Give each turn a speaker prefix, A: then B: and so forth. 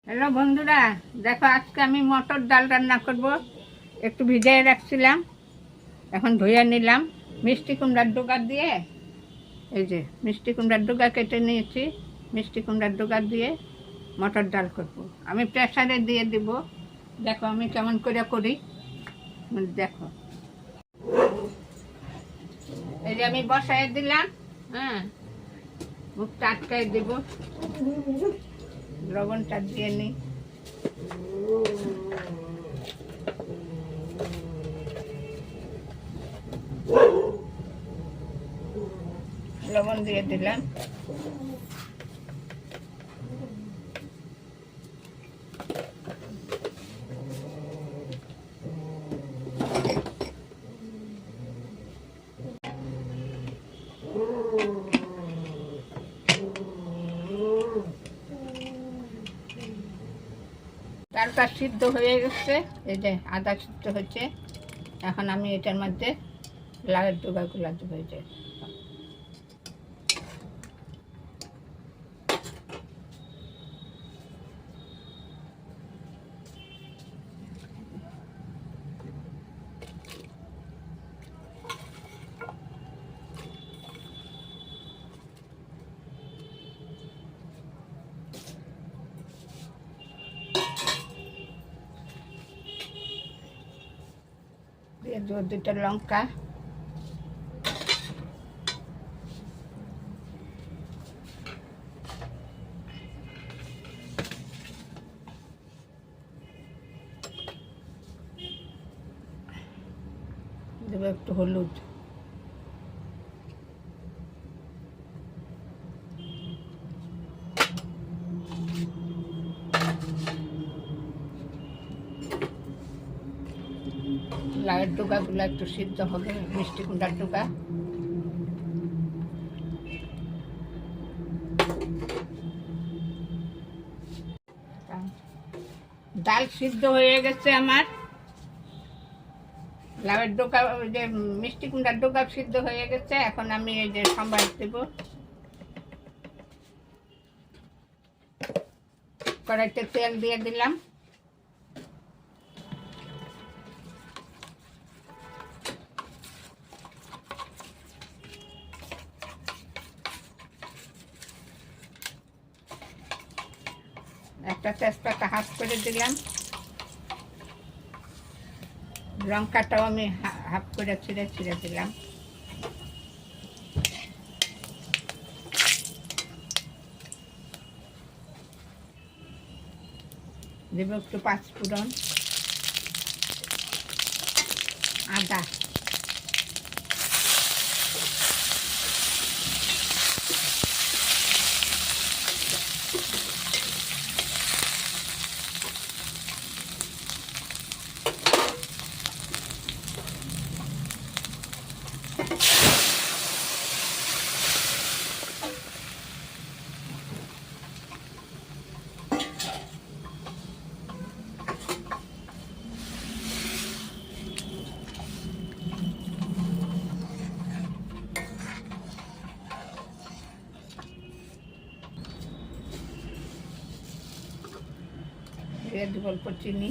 A: Hello বন্ধুরা, দেখো আজকে আমি মটর ডাল রান্না করব। একটু ভিজিয়ে রাখছিলাম, এখন ধুয়ে নিলাম। মিষ্টি কুমড়ার ডোকা দিয়ে, এই যে মিষ্টি কুমড়ার ডোকা কেটে নিয়েছি। মিষ্টি কুমড়ার ডোকা দিয়ে মটর ডাল করব। আমি প্রেসারে দিয়ে দিব। দেখো আমি কেমন করে করি, দেখো। এই যে আমি বসায় দিলাম, হ্যাঁ, মুখটা আটকাই দিব। লবণটা দিয়ে নিই। লবণ দিয়ে দিলাম। ডালটা সিদ্ধ হয়ে গেছে, এই যে আদা সিদ্ধ হচ্ছে। এখন আমি এটার মধ্যে লাউয়ের ডোকাগুলো দেবো। এই যে দিয়ে দেবো দুটো লঙ্কা, দেবো একটু হলুদ, লাউয়ের ডোকাগুলো একটু সিদ্ধ হবে, মিষ্টি কুমড়ার ডোকা। ডাল সিদ্ধ হয়ে গেছে আমার। লাউয়ের ডোকা, ওই যে মিষ্টি কুমড়ার ডোকা সিদ্ধ হয়ে গেছে। এখন আমি এই যে সম্বার দেব। কড়াইতে তেল দিয়ে দিলাম। একটা তেজপাতা হাফ করে দিলাম। লঙ্কাটাও আমি হাফ করে ছিঁড়ে ছিঁড়ে দিলাম। দেব একটু পাঁচফোড়ন, আদা, দিয়ে দেব অল্প চিনি।